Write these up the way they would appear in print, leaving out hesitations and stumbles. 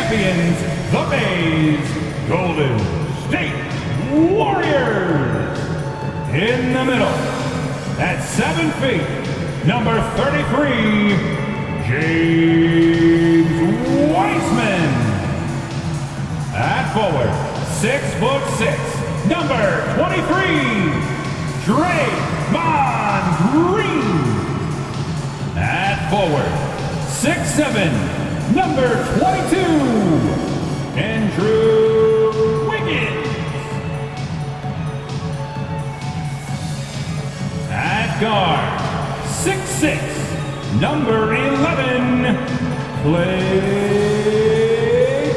champions, the Vs Golden State Warriors. In the middle, at 7 feet, number 33, James Wiseman. At forward, 6'6", number 23, Draymond Green. At forward, 6'7", number 22, Andrew Wiggins. At guard, 6'6", number 11, Klay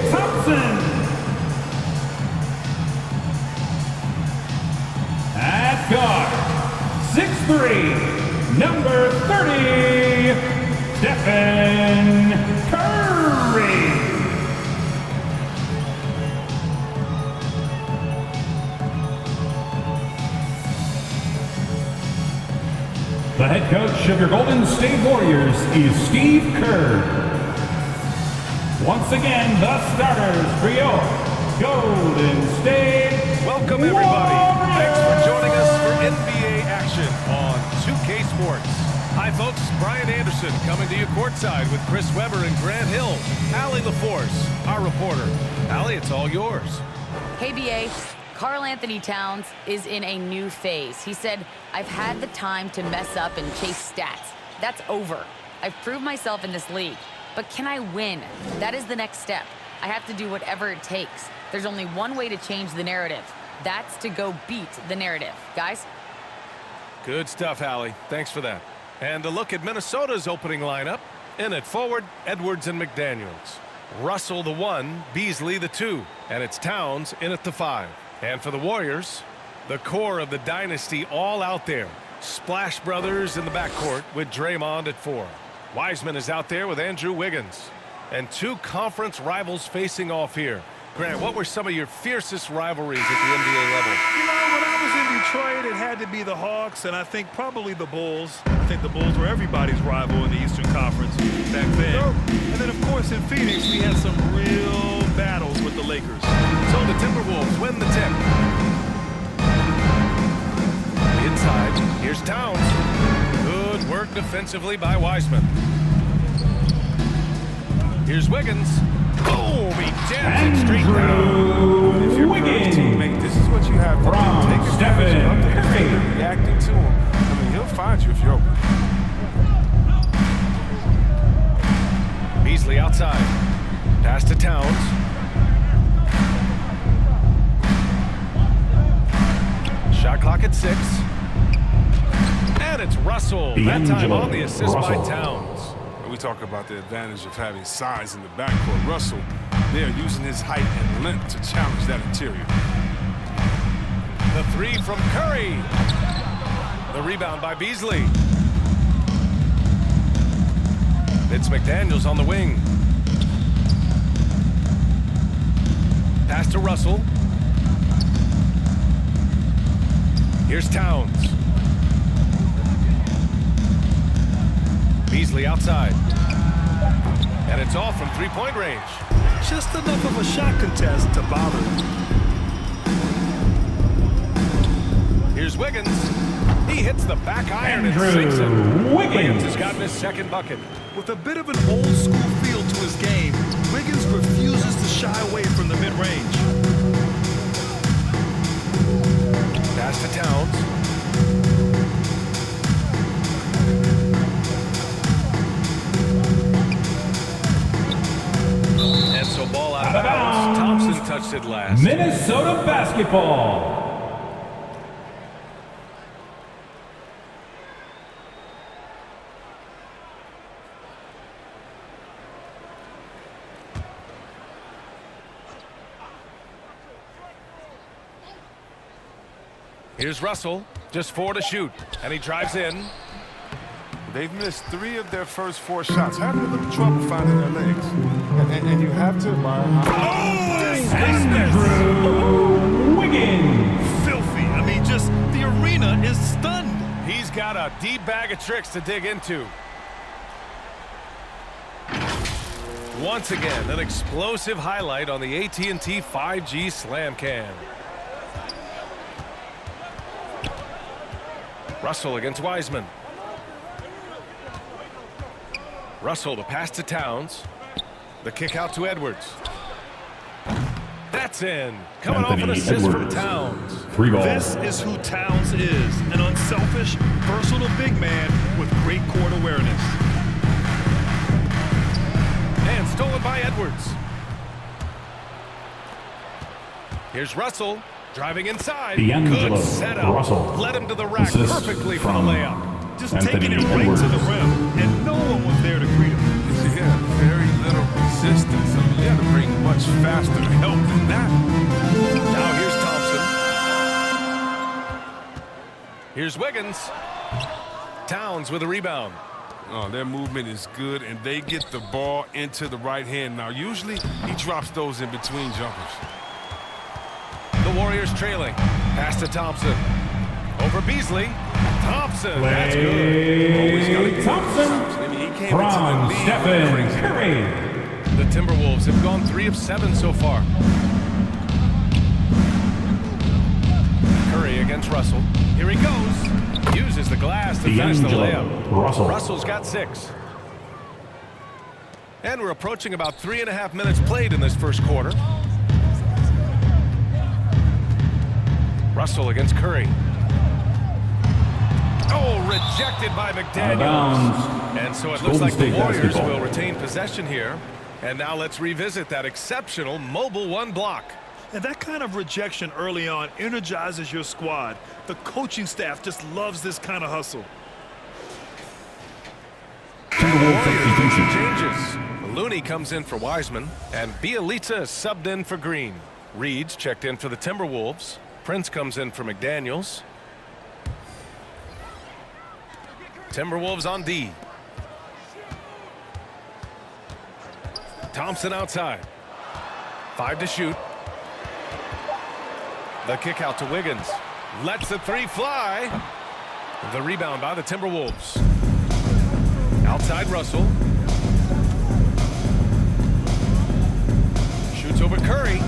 Thompson. At guard, 6'3", number 30, Stephen Curry. The head coach of your Golden State Warriors is Steve Kerr. Once again, the starters for your Golden State Welcome, everybody. Thanks for joining us for NBA action on 2K Sports. Hi, folks. Brian Anderson coming to you courtside with Chris Webber and Grant Hill. Allie LaForce, our reporter. Allie, it's all yours. Hey, BA. Karl Anthony Towns is in a new phase. He said, I've had the time to mess up and chase stats. That's over. I've proved myself in this league. But can I win? That is the next step. I have to do whatever it takes. There's only one way to change the narrative. That's to go beat the narrative. Guys? Good stuff, Allie. Thanks for that. And a look at Minnesota's opening lineup. In at forward, Edwards and McDaniels. Russell the 1, Beasley the 2. And it's Towns in at the 5. And for the Warriors, the core of the dynasty all out there. Splash Brothers in the backcourt with Draymond at 4. Wiseman is out there with Andrew Wiggins. And two conference rivals facing off here. Grant, what were some of your fiercest rivalries at the NBA level? You know, when I was in Detroit, it had to be the Hawks, and I think probably the Bulls. I think the Bulls were everybody's rival in the Eastern Conference back then. And then, of course, in Phoenix, we had some real battles with the Lakers. So the Timberwolves win the tip. Inside, here's Towns. Good work defensively by Wiseman. Here's Wiggins. Boom! He jams it straight down. If you're a good teammate, this is what you have to do. Take advantage of the defender reacting to him. I mean, he'll find you if you're open. Beasley outside. Pass to Towns. Shot clock at 6. And it's Russell. That time on the assist by Towns. We talk about the advantage of having size in the backcourt. Russell, they are using his height and length to challenge that interior. The 3 from Curry. The rebound by Beasley. It's McDaniels on the wing. Pass to Russell. Here's Towns. Beasley outside. And it's all from three-point range. Just enough of a shot contest to bother him. Here's Wiggins. He hits the back iron and sinks it. Wiggins has gotten his second bucket. With a bit of an old-school feel to his game, Wiggins refuses to shy away from the mid-range. Pass to Towns. And so ball out of bounds. Thompson touched it last. Minnesota basketball. Here's Russell, just 4 to shoot, and he drives in. They've missed 3 of their first 4 shots, having a little trouble finding their legs. And you have to admire Andrew Wiggins. Filthy. I mean, just the arena is stunned. He's got a deep bag of tricks to dig into. Once again, an explosive highlight on the AT&T 5G Slam Cam. Russell against Wiseman. Russell, the pass to Towns. The kick out to Edwards. That's in. Coming off an assist from Towns. 3 ball. This is who Towns is, an unselfish, versatile big man with great court awareness. And stolen by Edwards. Here's Russell driving inside. D'Angelo Good setup. Russell. Led him to the rack Assist perfectly for the from layup. Just Anthony taking it right Edwards. to the rim, and no one was there to greet him. Yeah, very little resistance. I mean, you had to bring much faster help than that. Now here's Thompson. Here's Wiggins. Towns with a rebound. Oh, their movement is good, and they get the ball into the right hand. Now, usually, he drops those in between jumpers. The Warriors trailing. Pass to Thompson. Over Beasley. Thompson. That's good. Always got to get Thompson I mean, he came from into the league Stephen crazy. Curry. The Timberwolves have gone 3 of 7 so far. Curry against Russell. Here he goes. Uses the glass to finish the D'Angelo layup. Russell. Russell's got 6. And we're approaching about 3.5 minutes played in this first quarter. Russell against Curry. Oh, rejected by McDaniels. bounds. And so it looks Golden like the State Warriors basketball. will retain possession here. And now let's revisit that exceptional mobile 1 block. And that kind of rejection early on energizes your squad. The coaching staff just loves this kind of hustle. Timberwolves substitution. Changes. Looney comes in for Wiseman, and Bielitsa is subbed in for Green. Reed's checked in for the Timberwolves. Prince comes in for McDaniels. Timberwolves on D. Thompson outside. 5 to shoot. The kick out to Wiggins. Lets the 3 fly. The rebound by the Timberwolves. Outside Russell. Shoots over Curry.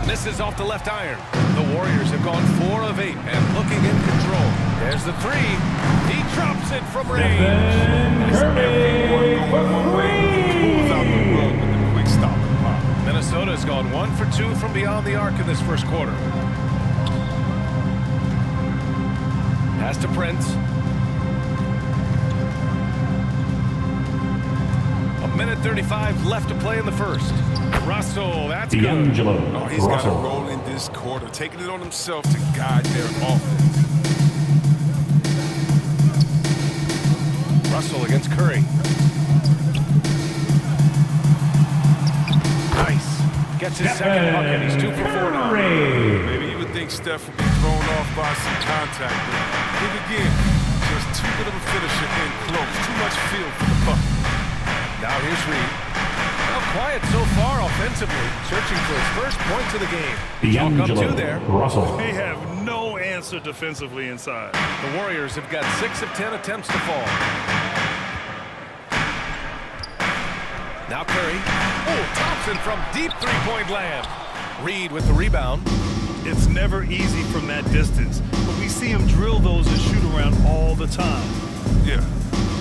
Misses off the left iron. The Warriors have gone 4 of 8 and looking in control. There's the 3. He drops it from range. Curry for Pulls out the rug with a quick stop and pop. Minnesota's gone 1 for 2 from beyond the arc in this first quarter. Pass to Prince. A minute 35 left to play in the first. Russell, that's good. D'Angelo Oh, he's got to Russell. roll in this quarter, taking it on himself to guide their offense. Russell against Curry. Nice. Gets his second bucket. He's 2 for 4 now. Maybe you would think Steph would be thrown off by some contact, but think again, just too good of a finisher in close. Too much feel for the bucket. Now here's Reed. Well, quiet so far offensively, searching for his first points of the game. Chalk up 2 D'Angelo there. Russell. They have no answer defensively inside. The Warriors have got 6 of 10 attempts to fall. Now Curry. Oh, Thompson from deep 3-point land. Reed with the rebound. It's never easy from that distance, but we see him drill those and shoot around all the time. Yeah,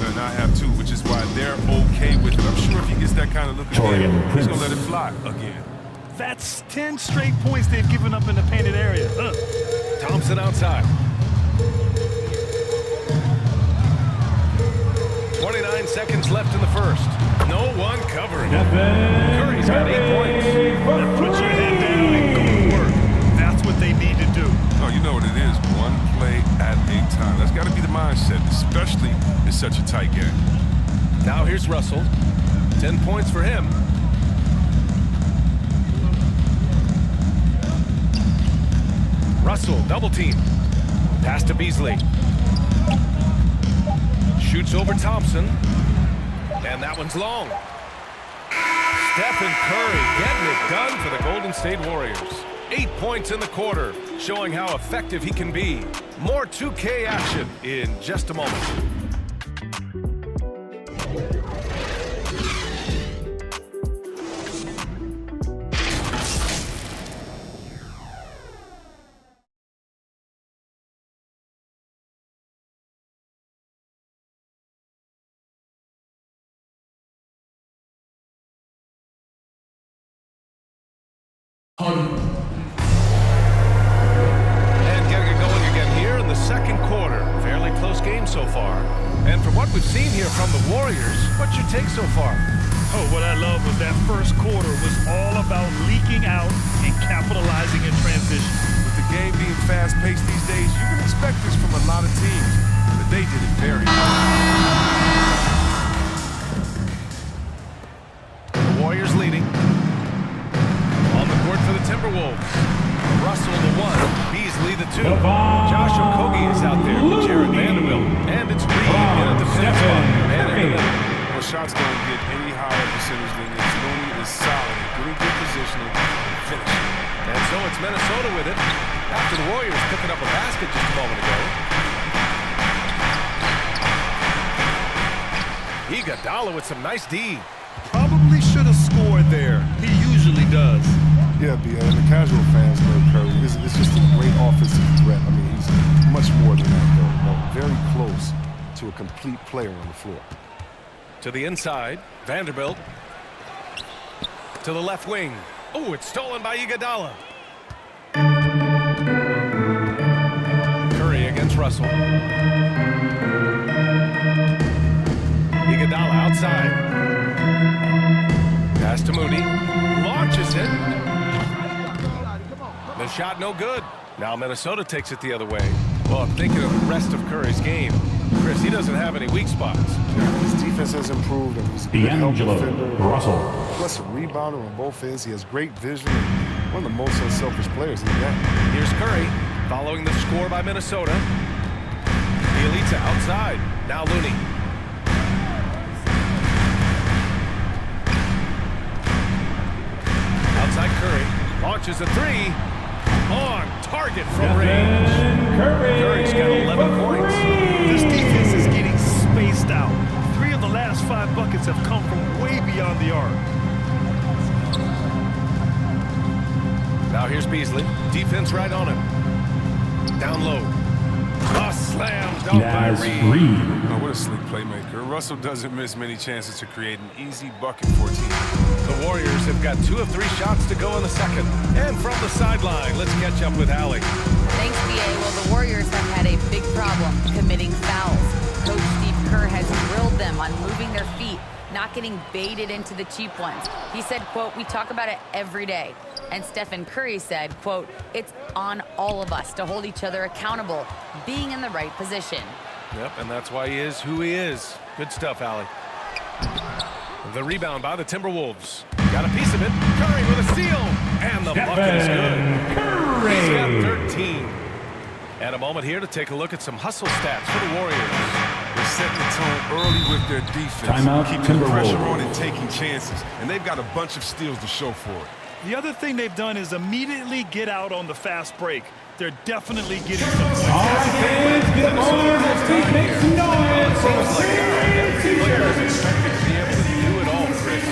and I have too, which is why they're okay with it. I'm sure if he gets that kind of look Torian again, he's Prince. going to let it fly again. That's 10 straight points they've given up in the painted area. Thompson outside. 29 seconds left in the first. No one covering. Curry's got 8 points. Now put your head down and go to work. That's what they need to do. Oh, you know what it is. One play at a time. That's got to be the mindset, especially in such a tight game. Now here's Russell. 10 points for him. Russell, double team. Pass to Beasley. Shoots over Thompson. And that one's long. Stephen Curry getting it done for the Golden State Warriors. 8 points in the quarter, showing how effective he can be. More 2K action in just a moment. And getting it going again here in the second quarter. Fairly close game so far. And from what we've seen here from the Warriors, what's your take so far? Oh, what I love was that first quarter was all about leaking out and capitalizing in transition. With the game being fast-paced these days, you can expect this from a lot of teams, but they did it very well. The Warriors leading. On the court for the Timberwolves. Russell the 1, Beasley the 2. Josh Okogie is out there with Jared Vanderbilt. And it's Reed in a defensive spot. Well, shots don't get any higher percentage than this. Looney is solid, getting good positioning, and finishing. And so it's Minnesota with it. After the Warriors picking up a basket just a moment ago. Iguodala with some nice D. Probably should have scored there. He usually does. Yeah, and the casual fans know Curry. It's just a great offensive threat. I mean, he's much more than that, though. Very close to a complete player on the floor. To the inside, Vanderbilt. To the left wing. Oh, it's stolen by Iguodala. Curry against Russell. Iguodala outside. Pass to Moody. Launches it. The shot no good. Now Minnesota takes it the other way. Well, I'm thinking of the rest of Curry's game. Chris, he doesn't have any weak spots. His defense has improved, and he's a good help defender. Russell. Plus a rebounder on both ends. He has great vision and one of the most unselfish players in the game. Here's Curry, following the score by Minnesota. Bielitsa outside. Now Looney. Outside Curry. Launches a 3. On target from range. Curry's got 11 points. This defense is getting spaced out. 3 of the last 5 buckets have come from way beyond the arc. Now here's Beasley. Defense right on him. Down low. A slam dunk by Reed. Oh, what a slick playmaker. Russell doesn't miss many chances to create an easy bucket for a team. The Warriors have got 2 of 3 shots to go in the second. And from the sideline, let's catch up with Allie. Thanks, B.A. Well, the Warriors have had a big problem committing fouls. Coach Steve Kerr has drilled them on moving their feet, not getting baited into the cheap ones. He said, quote, "We talk about it every day." And Stephen Curry said, quote, "It's on all of us to hold each other accountable, being in the right position." Yep, and that's why he is who he is. Good stuff, Allie. The rebound by the Timberwolves. Got a piece of it. Curry with a steal. And the bucket is good. He's got 13. And a moment here to take a look at some hustle stats for the Warriors. They're setting the tone early with their defense. Timeout, keeping the pressure Timberwolves. on and taking chances. And they've got a bunch of steals to show for it. The other thing they've done is immediately get out on the fast break. They're definitely getting some points. Fans, get more. Let's make some noise for the Players expected to be able to do it all, Chris.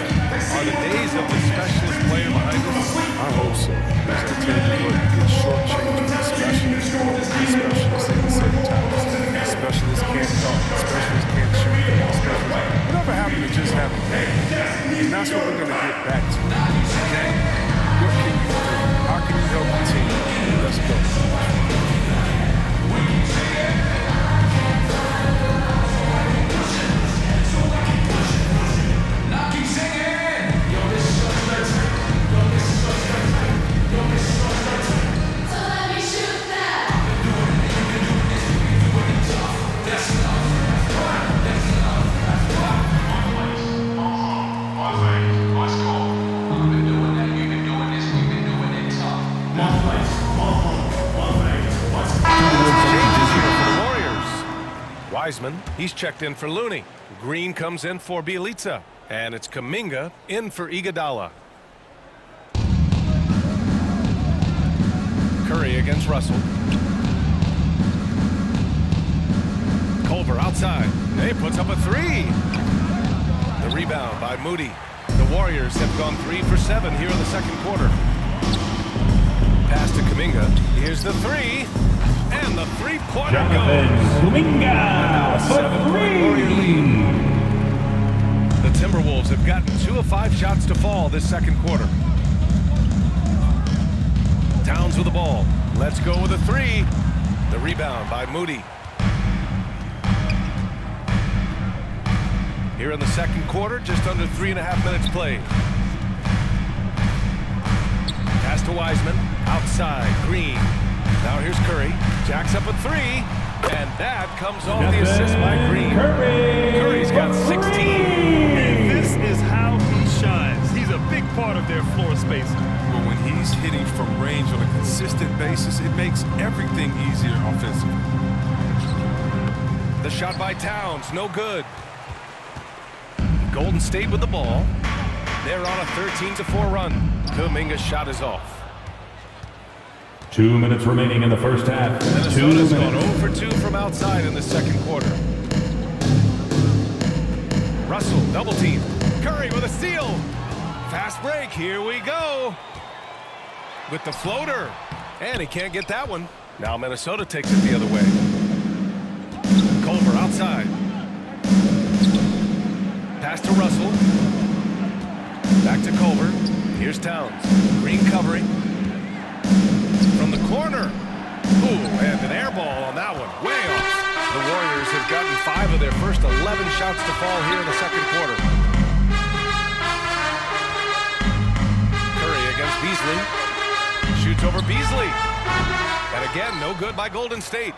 Are the days of the specialist player behind us? I hope so. Because I tell you what, you get shortchanged with the specialists. Specialists ain't the same times. Specialists can't talk. Specialists can't shoot. Specialists. Whatever happened to just having games? And that's what we're going to get back to. Okay? What can you do? How can you help the team? Let's go. Wiseman, he's checked in for Looney. Green comes in for Bielitsa. And it's Kuminga in for Iguodala. Curry against Russell. Culver outside. He puts up a 3. The rebound by Moody. The Warriors have gone 3 for 7 here in the second quarter. Pass to Kuminga. Here's the 3. And the three-pointer goes. Kuminga for 3. The Timberwolves have gotten 2 of 5 shots to fall this second quarter. Towns with the ball. Let's go with a three. The rebound by Moody. Here in the second quarter, just under 3.5 minutes played. Pass to Wiseman. Outside. Green. Now here's Curry. Jacks up a three. And that comes off the assist by Green. Curry's got 16. And this is how he shines. He's a big part of their floor spacing. But when he's hitting from range on a consistent basis, it makes everything easier offensively. The shot by Towns, no good. Golden State with the ball. They're on a 13-4 run. Kuminga's shot is off. 2 minutes remaining in the first half. Minnesota's gone 0 for 2 from outside in the second quarter. Russell, double team. Curry with a steal. Fast break, here we go. With the floater. And he can't get that one. Now Minnesota takes it the other way. Culver outside. Pass to Russell. Back to Culver. Here's Towns. Green covering. From the corner. Ooh, and an air ball on that one. Way off. The Warriors have gotten 5 of their first 11 shots to fall here in the second quarter. Curry against Beasley. Shoots over Beasley. And again, no good by Golden State.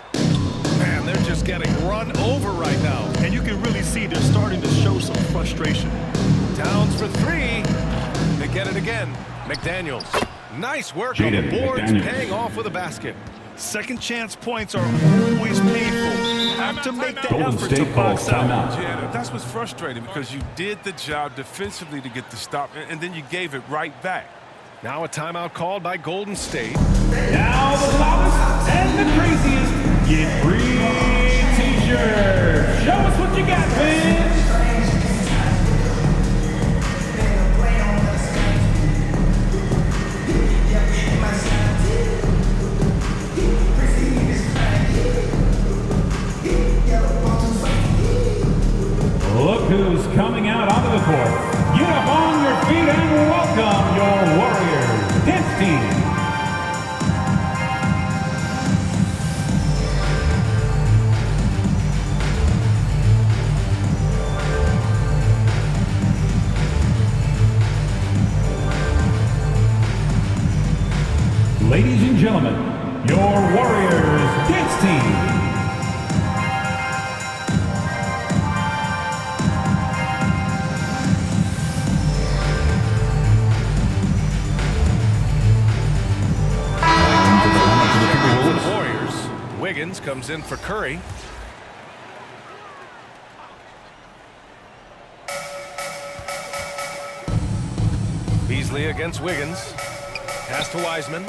Man, they're just getting run over right now. And you can really see they're starting to show some frustration. Towns for three. They get it again. McDaniels. Nice work on the boards, paying off with a basket. Second chance points are always painful. Have to make the effort to box out. Yeah, that's what's frustrating because you did the job defensively to get the stop, and then you gave it right back. Now a timeout called by Golden State. Now the loudest and the craziest get free t-shirts. Show us what you got, man. Look who's coming out onto the court. Get up on your feet and welcome your Warriors dance team. Ladies and gentlemen, your Warriors dance team. Wiggins comes in for Curry. Beasley against Wiggins. Pass to Wiseman.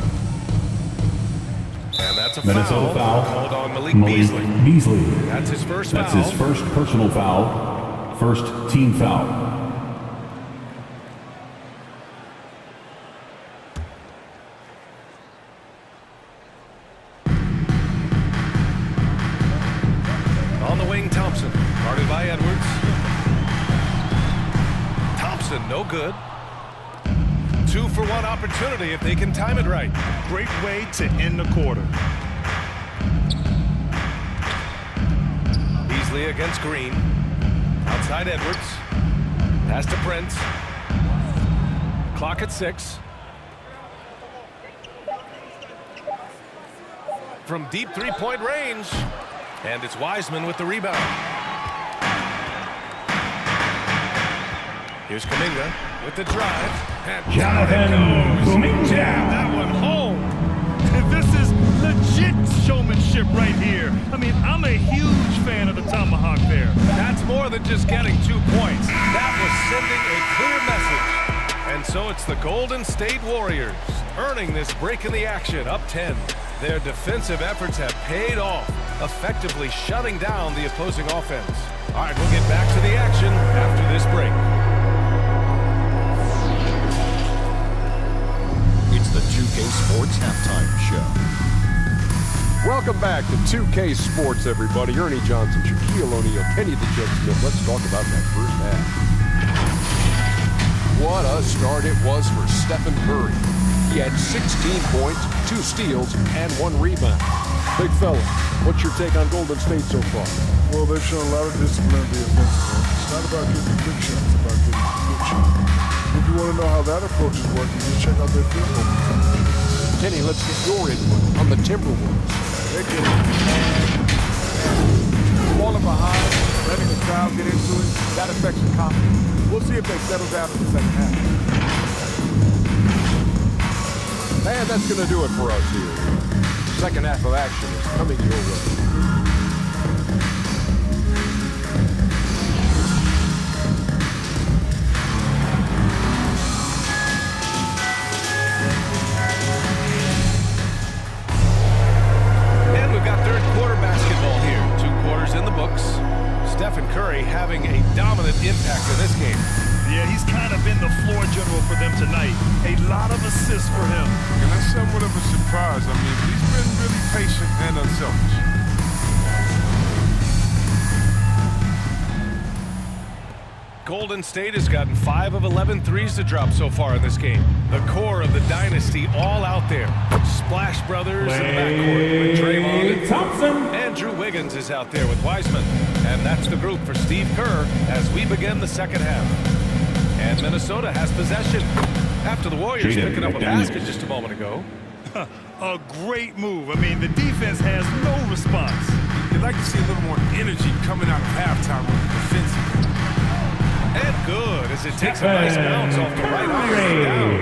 And that's a Minnesota foul. Called on Malik Beasley. That's his first foul. That's his first personal foul. First team foul. Thompson, guarded by Edwards. Thompson, no good. 2-for-1 opportunity if they can time it right. Great way to end the quarter. Beasley against Green. Outside Edwards. Pass to Prince. Clock at 6. From deep three-point range. And it's Wiseman with the rebound. Here's Kuminga with the drive. And Jonathan Kuminga. Jam that one home. This is legit showmanship right here. I mean, I'm a huge fan of the tomahawk there. That's more than just getting 2 points. That was sending a clear message. And so it's the Golden State Warriors earning this break in the action, up 10. Their defensive efforts have paid off, effectively shutting down the opposing offense. All right, we'll get back to the action after this break. It's the 2K Sports Halftime Show. Welcome back to 2K Sports, everybody. Ernie Johnson, Shaquille O'Neal, Kenny the Jet Smith. Let's talk about that first half. What a start it was for Stephen Curry. He had 16 points, 2 steals, and 1 rebound. Big fella, what's your take on Golden State so far? Well, they've shown a lot of discipline to be invincible. It's not about getting quick shots, it's about getting good shots. If you want to know how that approach is working, just check out their field goal. Kenny, let's get your input on the Timberwolves. They get it. Falling behind, letting the crowd get into it, that affects your confidence. We'll see if they settle down in the second half. And that's going to do it for us here. Second half of action is coming your way. And we've got third quarter basketball here. 2 quarters in the books. Stephen Curry having a dominant impact in this game. Yeah, he's kind of been the floor general for them tonight. A lot of assists for him. And that's somewhat of a surprise. I mean, he's been really patient and unselfish. Golden State has gotten 5 of 11 threes to drop so far in this game. The core of the dynasty all out there. Splash Brothers in the backcourt with Draymond and Thompson. And Drew Wiggins is out there with Wiseman. And that's the group for Steve Kerr as we begin the second half. And Minnesota has possession after the Warriors picking up a basket just a moment ago. A great move. I mean, the defense has no response. You'd like to see a little more energy coming out of halftime with the defensive. And good as it takes a nice bounce off the right iron down.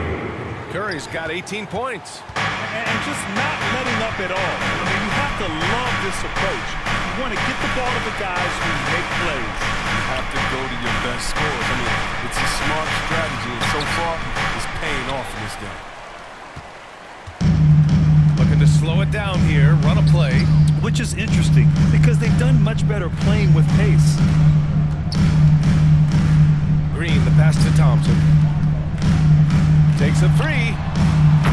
Curry's got 18 points. And just not letting up at all. I mean, you have to love this approach. You want to get the ball to the guys who make plays. You have to go to your best scorers. I mean, it's a smart strategy, and so far, it's paying off in this game. Looking to slow it down here, run a play. Which is interesting because they've done much better playing with pace. Green, the pass to Thompson. Takes a 3.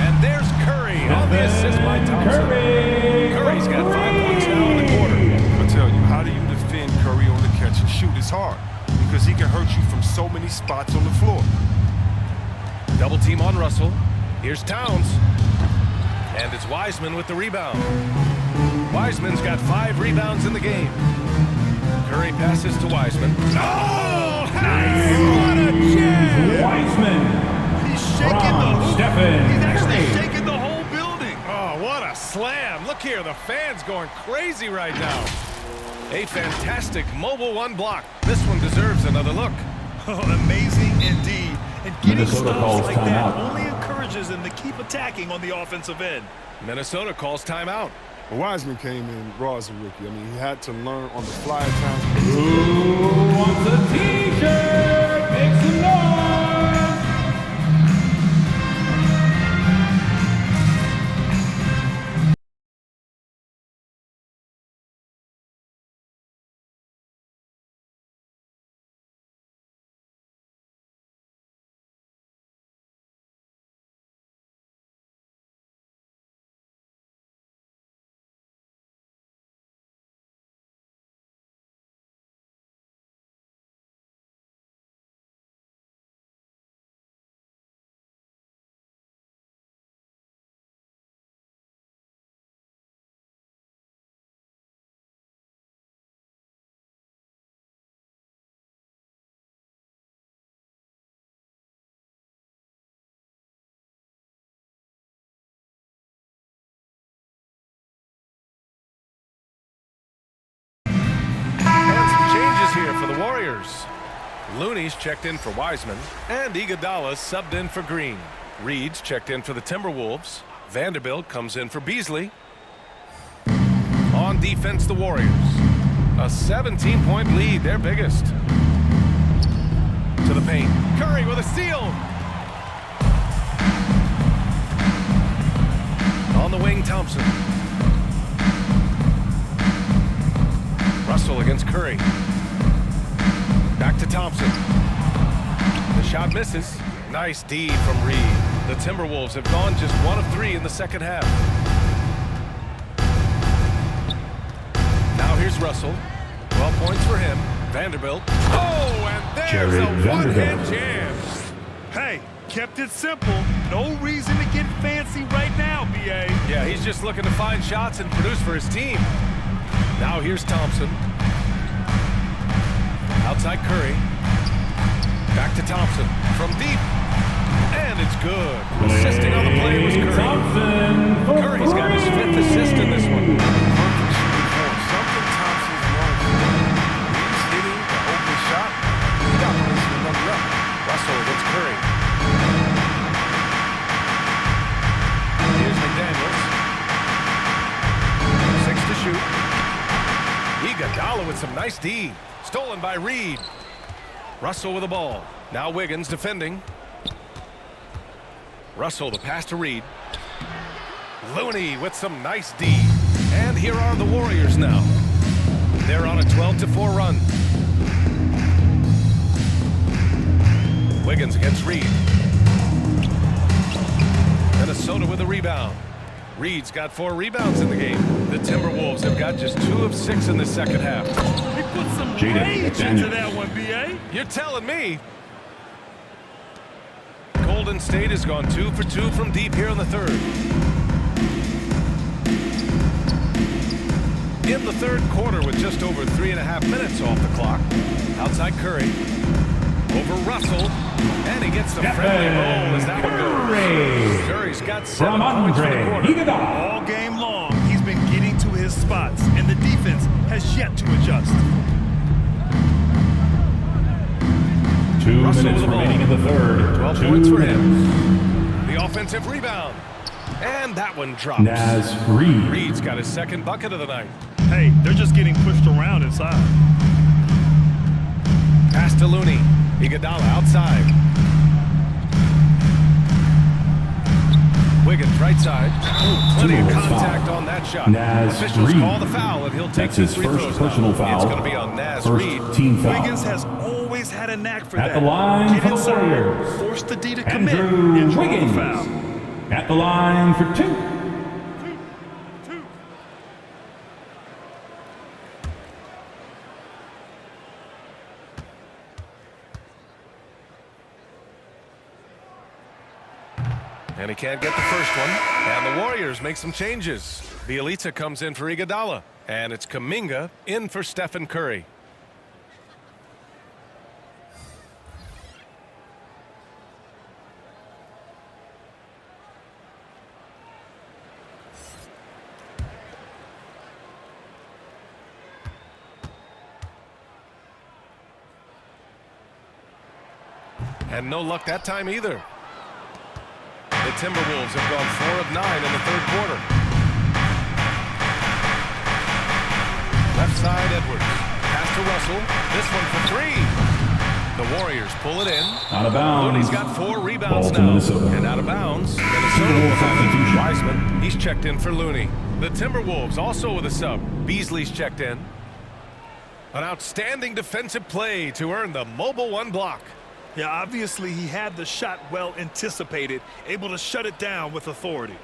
And there's Curry on the assist by Thompson. Curry's got 5 points now in the quarter. I tell you, how do you defend Curry on the catch and shoot? It's hard because he can hurt you from so many spots on the floor. Double team on Russell. Here's Towns. And it's Wiseman with the rebound. Wiseman's got 5 rebounds in the game. Curry passes to Wiseman. Oh, what a jam! Wiseman. He's shaking the hoop. Stephen He's actually Curry. shaking the whole building. Oh, what a slam. Look here, the fans going crazy right now. A fantastic mobile 1 block. This one deserves another look. Oh, amazing indeed. And getting Minnesota stops calls like that timeout. only encourages them to keep attacking on the offensive end. Minnesota calls timeout. Well, Wiseman came in raw as a rookie. I mean, he had to learn on the fly at times. Who wants a t-shirt? Make some noise! Here for the Warriors. Looney's checked in for Wiseman, and Iguodala subbed in for Green. Reed's checked in for the Timberwolves. Vanderbilt comes in for Beasley. On defense, the Warriors. A 17-point lead, their biggest. To the paint. Curry with a steal. On the wing, Thompson. Russell against Curry. Back to Thompson. The shot misses. Nice D from Reed. The Timberwolves have gone just 1 of 3 in the second half. Now here's Russell. 12 points for him. Vanderbilt. Oh, and there's Jared a one-hand Vanderbilt. jam. Hey, kept it simple. No reason to get fancy right now, B.A. Yeah, he's just looking to find shots and produce for his team. Now here's Thompson. Outside Curry. Back to Thompson from deep. And it's good. Assisting on the play was Curry. Curry's got his 5th assist in this one. Something Thompson's known for. He's hitting the open shot. He got place to number up. Russell against Curry. Here's McDaniels. 6 to shoot. Iguodala with some nice D. Stolen by Reed. Russell with the ball. Now Wiggins defending. Russell the pass to Reed. Looney with some nice D. And here are the Warriors now. They're on a 12-4 run. Wiggins against Reed. Minnesota with a rebound. Reed's got 4 rebounds in the game. The Timberwolves have got just 2 of 6 in the second half. He put some rage into that one, B.A. You're telling me. Golden State has gone 2 for 2 from deep here in the third. In the third quarter with just over 3.5 minutes off the clock. Outside Curry. Over Russell. And he gets the friendly roll as that one goes. Curry's got 7 points for the quarter. All game long, he's been getting to his spots, and the defense has yet to adjust. 2 Russell minutes with the remaining in the third. 12 2 points for minutes. him. The offensive rebound. And that one drops. Naz Reed. Reed's got his 2nd bucket of the night. Hey, they're just getting pushed around inside. Pass to Looney. Iguodala outside. Wiggins right side. Ooh, plenty of contact on that shot. Naz Officials Reed. call the foul, and he'll take That's his his free first throws personal now. foul. It's going to be on Naz First Reed. team foul. Wiggins has always had a knack for At that. the line Get for the inside, Warriors. force the D to commit, Andrew and draw the Wiggins. foul. At the line for 2. And he can't get the first one. And the Warriors make some changes. Bielitsa comes in for Iguodala. And it's Kuminga in for Stephen Curry. And no luck that time either. The Timberwolves have gone 4 of 9 in the third quarter. Left side, Edwards. Pass to Russell. This one for 3. The Warriors pull it in. Out of bounds. Looney's got 4 rebounds Ball to now. Minnesota. And out of bounds. Minnesota will have Wiseman. He's checked in for Looney. The Timberwolves also with a sub. Beasley's checked in. An outstanding defensive play to earn the mobile 1 block. Yeah, obviously he had the shot well anticipated, able to shut it down with authority.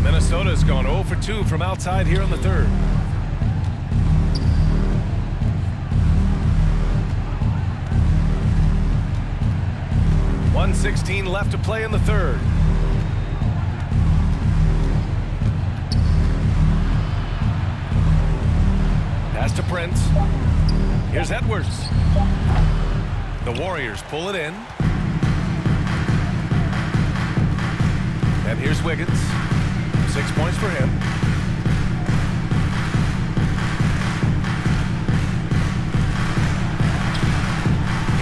Minnesota's gone 0 for 2 from outside here in the third. .116 left to play in the third. Pass to Prince. Here's Edwards. The Warriors pull it in. And here's Wiggins. 6 points for him.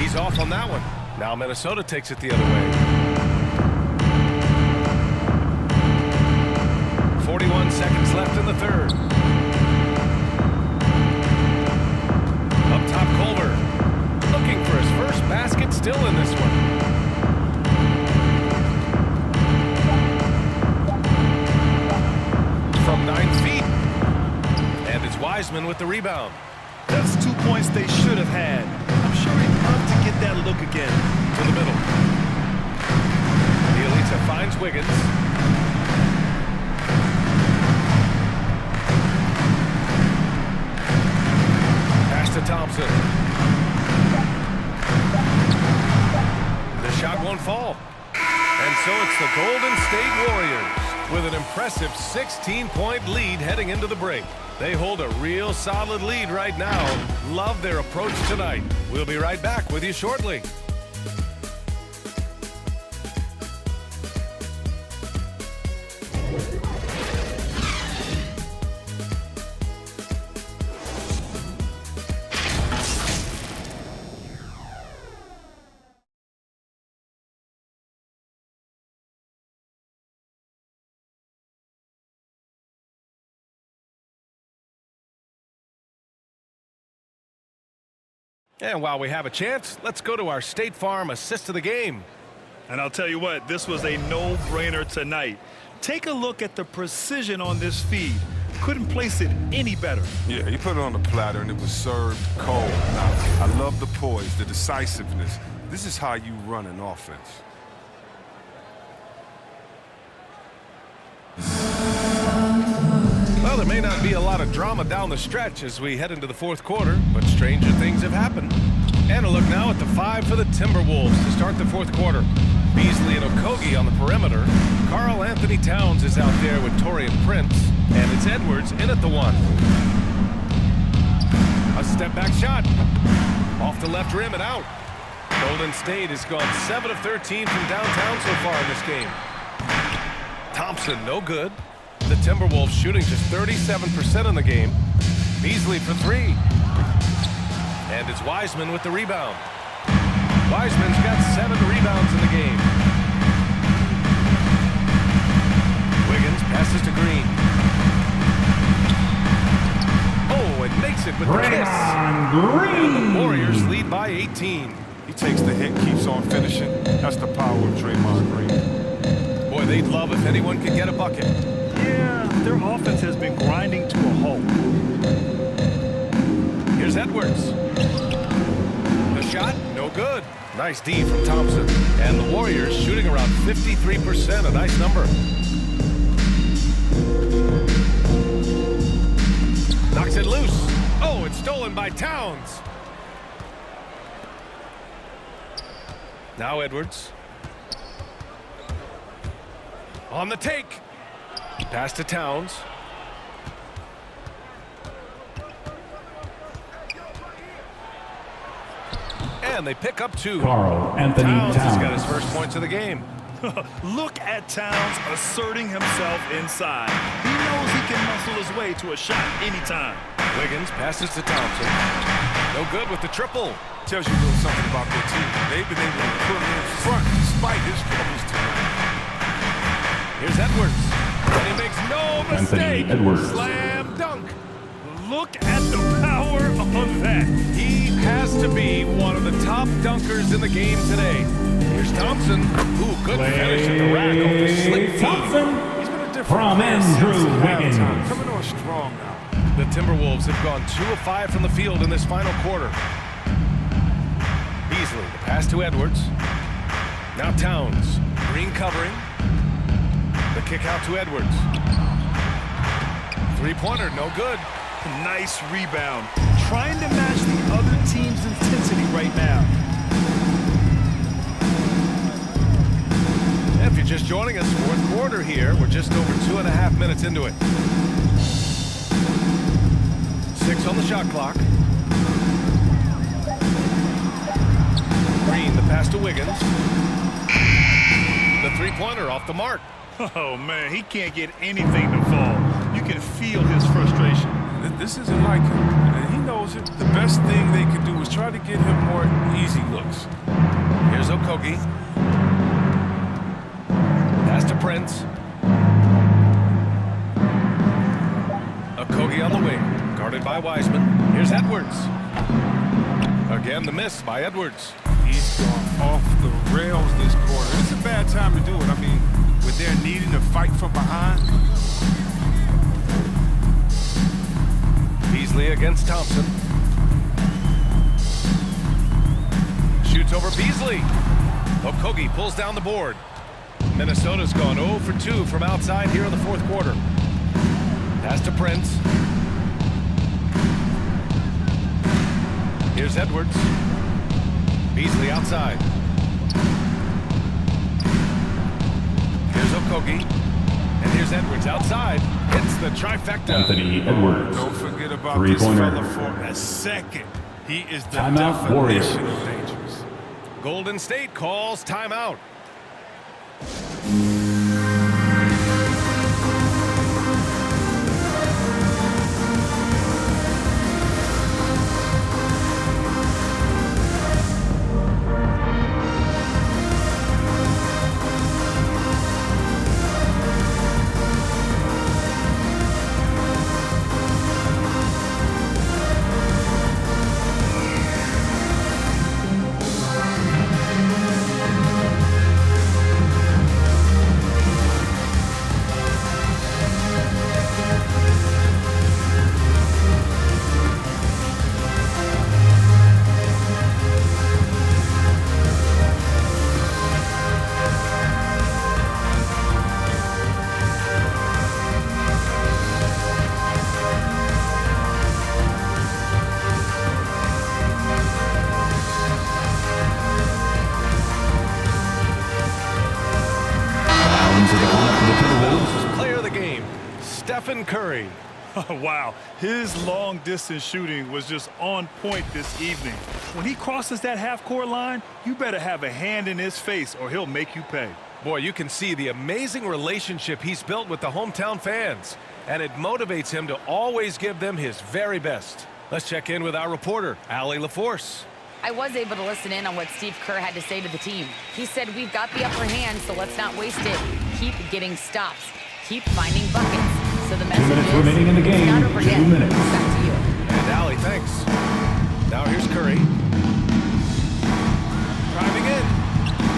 He's off on that one. Now Minnesota takes it the other way. 41 seconds left in the third. Up top, Culver. Looking for his first basket still in this one. From 9 feet. And it's Wiseman with the rebound. That's 2 points they should have had. I'm sure he'd love to get that look again. To the middle. don't fall. And so it's the Golden State Warriors with an impressive 16-point lead heading into the break. They hold a real solid lead right now. Love their approach tonight. We'll be right back with you shortly. And while we have a chance, let's go to our State Farm assist of the game. And I'll tell you what, this was a no-brainer tonight. Take a look at the precision on this feed. Couldn't place it any better. Yeah, he put it on the platter and it was served cold. Now, I love the poise, the decisiveness. This is how you run an offense. Well, there may not be a lot of drama down the stretch as we head into the fourth quarter, but stranger things have happened. And a look now at the 5 for the Timberwolves to start the fourth quarter. Beasley and Okogie on the perimeter. Karl Anthony Towns is out there with Taurean Prince. And it's Edwards in at the 1. A step-back shot. Off the left rim and out. Golden State has gone 7 of 13 from downtown so far in this game. Thompson, no good. The Timberwolves shooting just 37% in the game. Beasley for 3. And it's Wiseman with the rebound. Wiseman's got 7 rebounds in the game. Wiggins passes to Green. Oh, and makes it with the kiss. Green. The Warriors lead by 18. He takes the hit, keeps on finishing. That's the power of Draymond Green. Boy, they'd love if anyone could get a bucket. Yeah, their offense has been grinding to a halt. Here's Edwards. The shot, no good. Nice D from Thompson. And the Warriors shooting around 53%, a nice number. Knocks it loose. Oh, it's stolen by Towns. Now Edwards. On the take. Pass to Towns. And they pick up 2. Karl Anthony Towns has got Towns. his first points of the game. Look at Towns asserting himself inside. He knows he can muscle his way to a shot anytime. Wiggins passes to Thompson. No good with the triple. Tells you a little something about their team. They've been able to put him in front despite his troubles tonight. Here's Edwards. And he makes no mistake. Edwards. Slam dunk. Look at the power of that. He has to be one of the top dunkers in the game today. Here's Thompson. Ooh, good finish at the rack off the slick feed. Thompson He's been a different from player since Andrew halftime. Wiggins. Coming on strong now. The Timberwolves have gone 2 of 5 from the field in this final quarter. Beasley, the pass to Edwards. Now Towns. Green covering. The kick out to Edwards. Three-pointer, no good. Nice rebound. Trying to match the other team's intensity right now. If you're just joining us, fourth quarter here. We're just over 2.5 minutes into it. 6 on the shot clock. Green, the pass to Wiggins. The three-pointer off the mark. Oh, man, he can't get anything to fall. You can feel his frustration. This isn't like him, and he knows it. The best thing they can do is try to get him more easy looks. Here's Okogie. Pass to Prince. Okogie on the wing, guarded by Wiseman. Here's Edwards. Again, the miss by Edwards. He's gone off the rails this quarter. It's a bad time to do it. I mean, when they're needing to fight from behind. Beasley against Thompson. Shoots over Beasley. Okogie pulls down the board. Minnesota's gone 0 for 2 from outside here in the fourth quarter. Pass to Prince. Here's Edwards. Beasley outside. Okogie. And here's Edwards outside. Hits the trifecta. Anthony Edwards. Don't forget about this Three-pointer. fella for a second. He is the Timeout, Warriors. definition of dangerous. Golden State calls timeout. Player of the game, Stephen Curry. Wow, his long-distance shooting was just on point this evening. When he crosses that half-court line, you better have a hand in his face or he'll make you pay. Boy, you can see the amazing relationship he's built with the hometown fans, and it motivates him to always give them his very best. Let's check in with our reporter, Allie LaForce. I was able to listen in on what Steve Kerr had to say to the team. He said, we've got the upper hand, so let's not waste it. Keep getting stops. Keep finding buckets. So the message 2 minutes is, remaining in the game. not over 2 yet. minutes. Back to you. And Allie, thanks. Now here's Curry. Driving in.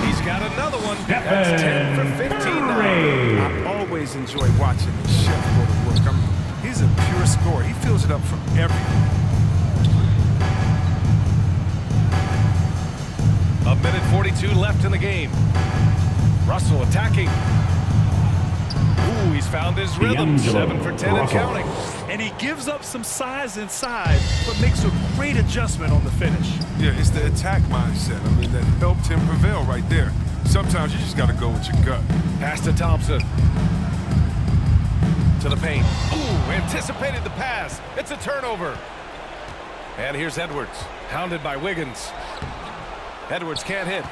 He's got another one. That's 10 for 15 now. I always enjoy watching the chef go to work. He's a pure scorer. He fills it up from everywhere. A minute 42 left in the game. Russell attacking. Ooh, he's found his rhythm. 7 for 10 and counting. And he gives up some size inside, but makes a great adjustment on the finish. Yeah, it's the attack mindset. That helped him prevail right there. Sometimes you just got to go with your gut. Pass to Thompson. To the paint. Ooh, anticipated the pass. It's a turnover. And here's Edwards, hounded by Wiggins. Edwards can't hit.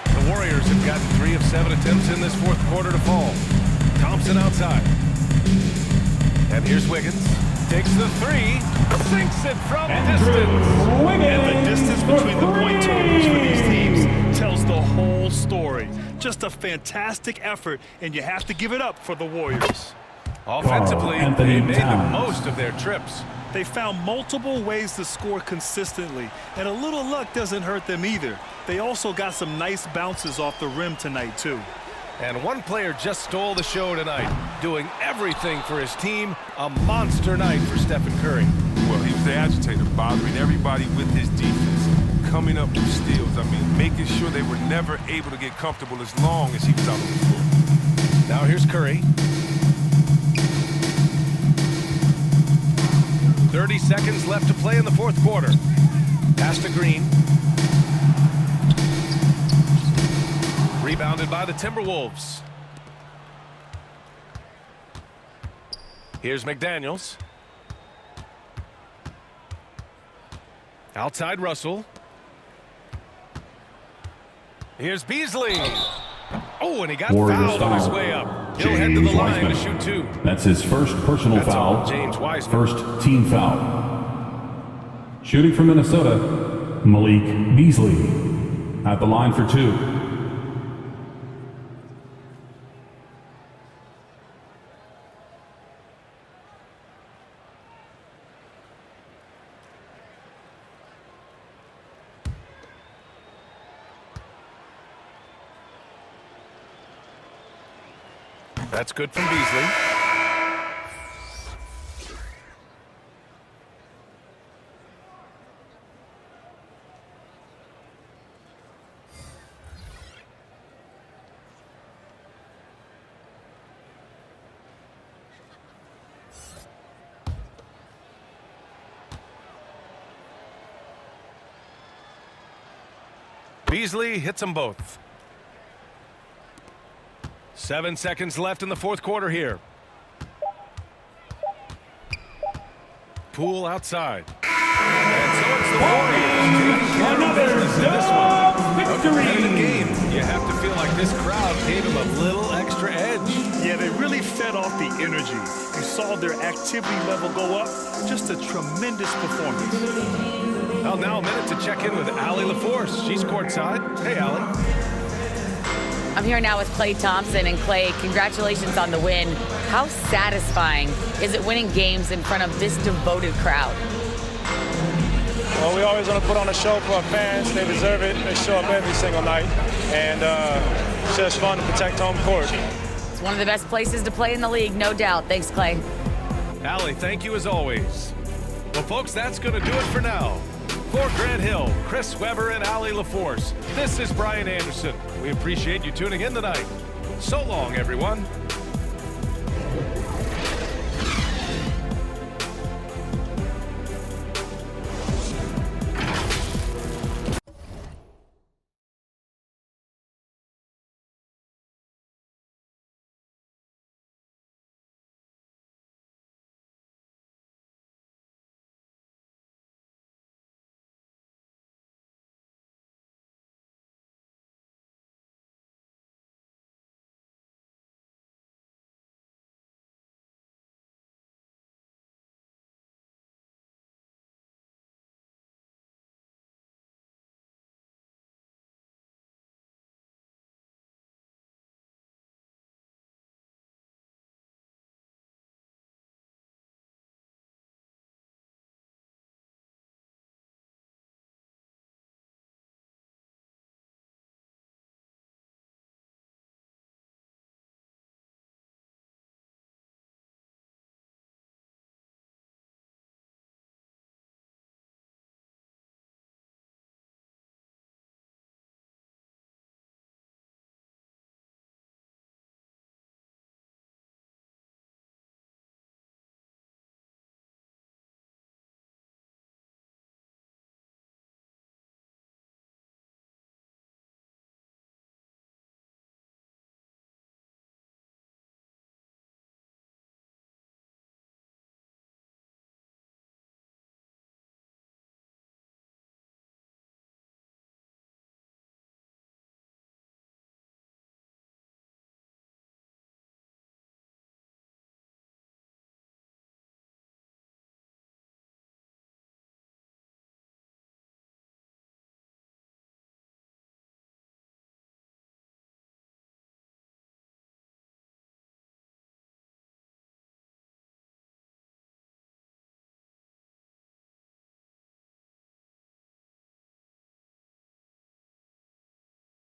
The Warriors have gotten 3 of 7 attempts in this fourth quarter to fall. Thompson outside. And here's Wiggins. Takes the 3. Sinks it from distance. And the distance between the point totals for these teams tells the whole story. Just a fantastic effort, and you have to give it up for the Warriors. Offensively, Anthony they made the Towns. most of their trips. They found multiple ways to score consistently, and a little luck doesn't hurt them either. They also got some nice bounces off the rim tonight, too. And one player just stole the show tonight, doing everything for his team. A monster night for Stephen Curry. Well, he was the agitator, bothering everybody with his defense, coming up with steals. Making sure they were never able to get comfortable as long as he was out on the floor. Now here's Curry. 30 seconds left to play in the fourth quarter. Pass to Green. Rebounded by the Timberwolves. Here's McDaniels. Outside Russell. Here's Beasley. Oh, and he got Warriors fouled on his foul. way up. He'll head to the James line to Wiseman. shoot 2. That's his first personal That's foul. all James Wiseman. First team foul. Shooting for Minnesota, Malik Beasley. At the line for 2. That's good from Beasley. Beasley hits them both. 7 seconds left in the fourth quarter here. Poole outside. And so it's the Warriors taking care of business in this one. A competitive game. You have to feel like this crowd gave them a little extra edge. Yeah, they really fed off the energy. You saw their activity level go up. Just a tremendous performance. Well, now a minute to check in with Allie LaForce. She's courtside. Hey, Allie. I'm here now with Klay Thompson. And Klay, congratulations on the win. How satisfying is it winning games in front of this devoted crowd? Well, we always want to put on a show for our fans. They deserve it. They show up every single night. And it's just fun to protect home court. It's one of the best places to play in the league, no doubt. Thanks, Klay. Allie, thank you as always. Well, folks, that's going to do it for now. For Grant Hill, Chris Webber, and Allie LaForce, this is Brian Anderson. We appreciate you tuning in tonight. So long, everyone.